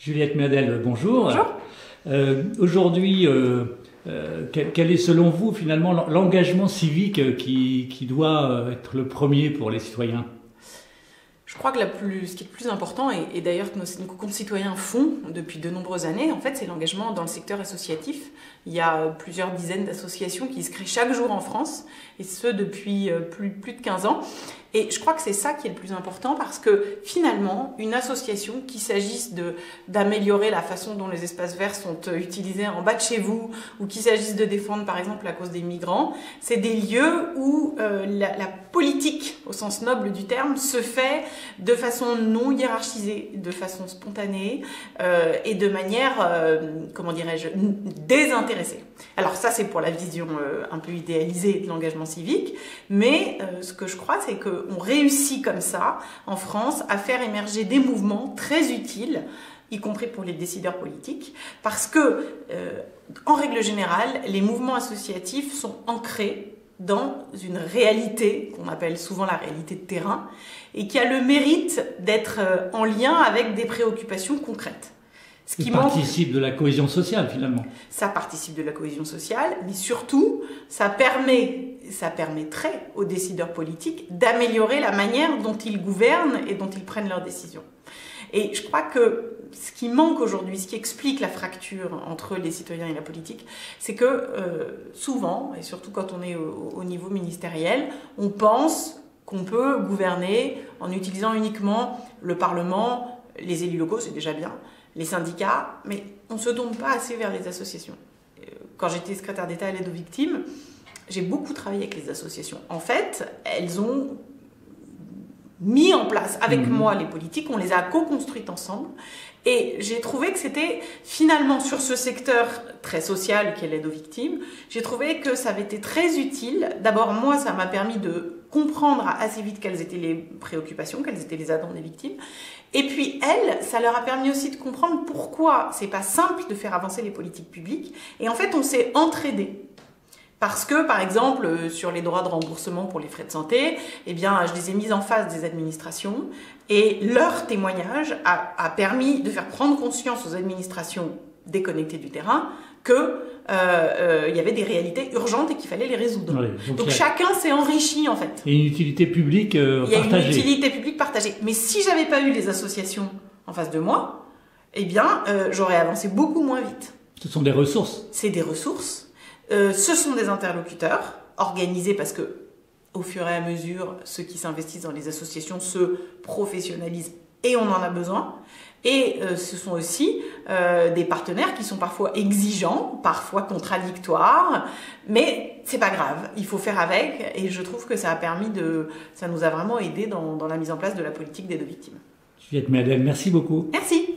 Juliette Méadel, bonjour. Bonjour. Aujourd'hui, quel est selon vous finalement l'engagement civique qui doit être le premier pour les citoyens? Je crois que ce qui est le plus important, et d'ailleurs que nos concitoyens font depuis de nombreuses années, en fait, c'est l'engagement dans le secteur associatif. Il y a plusieurs dizaines d'associations qui se créent chaque jour en France, et ce depuis plus de 15 ans. Et je crois que c'est ça qui est le plus important parce que finalement, une association, qu'il s'agisse d'améliorer la façon dont les espaces verts sont utilisés en bas de chez vous ou qu'il s'agisse de défendre par exemple la cause des migrants, c'est des lieux où la politique au sens noble du terme se fait de façon non hiérarchisée, de façon spontanée et de manière, comment dirais-je, désintéressée. Alors ça c'est pour la vision un peu idéalisée de l'engagement civique, mais ce que je crois c'est qu'on réussit comme ça en France à faire émerger des mouvements très utiles, y compris pour les décideurs politiques, parce que en règle générale les mouvements associatifs sont ancrés dans une réalité qu'on appelle souvent la réalité de terrain et qui a le mérite d'être en lien avec des préoccupations concrètes. Ce qui participe de la cohésion sociale finalement. Ça participe de la cohésion sociale, mais surtout, ça permettrait aux décideurs politiques d'améliorer la manière dont ils gouvernent et dont ils prennent leurs décisions. Et je crois que ce qui manque aujourd'hui, ce qui explique la fracture entre les citoyens et la politique, c'est que souvent, et surtout quand on est au niveau ministériel, on pense qu'on peut gouverner en utilisant uniquement le Parlement, les élus locaux, c'est déjà bien, les syndicats, mais on ne se tourne pas assez vers les associations. Quand j'étais secrétaire d'État à l'aide aux victimes, j'ai beaucoup travaillé avec les associations. En fait, elles ont mis en place avec moi les politiques, on les a co-construites ensemble, et j'ai trouvé que c'était finalement sur ce secteur très social qu'est l'aide aux victimes, j'ai trouvé que ça avait été très utile. D'abord, moi, ça m'a permis de comprendre assez vite quelles étaient les préoccupations, quelles étaient les attentes des victimes. Et puis, elles, ça leur a permis aussi de comprendre pourquoi c'est pas simple de faire avancer les politiques publiques. Et en fait, on s'est entraidés. Parce que, par exemple, sur les droits de remboursement pour les frais de santé, eh bien, je les ai mis en face des administrations et leur témoignage a permis de faire prendre conscience aux administrations déconnectées du terrain que y avait des réalités urgentes et qu'il fallait les résoudre. Oui, donc chacun s'est enrichi en fait. Et une utilité publique partagée. Il y a une utilité publique partagée. Mais si j'avais pas eu les associations en face de moi, eh bien, j'aurais avancé beaucoup moins vite. Ce sont des ressources. C'est des ressources. Ce sont des interlocuteurs organisés parce que, au fur et à mesure, ceux qui s'investissent dans les associations se professionnalisent et on en a besoin. Et ce sont aussi des partenaires qui sont parfois exigeants, parfois contradictoires, mais c'est pas grave, il faut faire avec. Et je trouve que ça nous a vraiment aidé dans la mise en place de la politique d'aide aux victimes. Juliette Méadel, merci beaucoup. Merci.